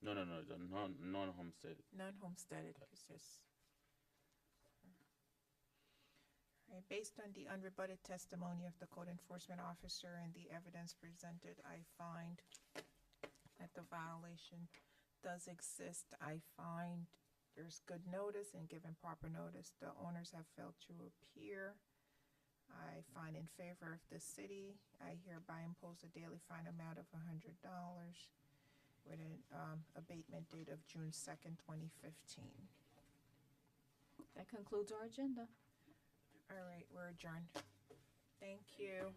No, it's a non-homestead.
Non-homesteaded, it's just. Right, based on the unrebutted testimony of the code enforcement officer and the evidence presented, I find that the violation does exist. I find there's good notice, and given proper notice, the owners have failed to appear. I find in favor of the city. I hereby impose a daily fine amount of $100 with an abatement date of June 2nd, 2015.
That concludes our agenda.
All right, we're adjourned. Thank you.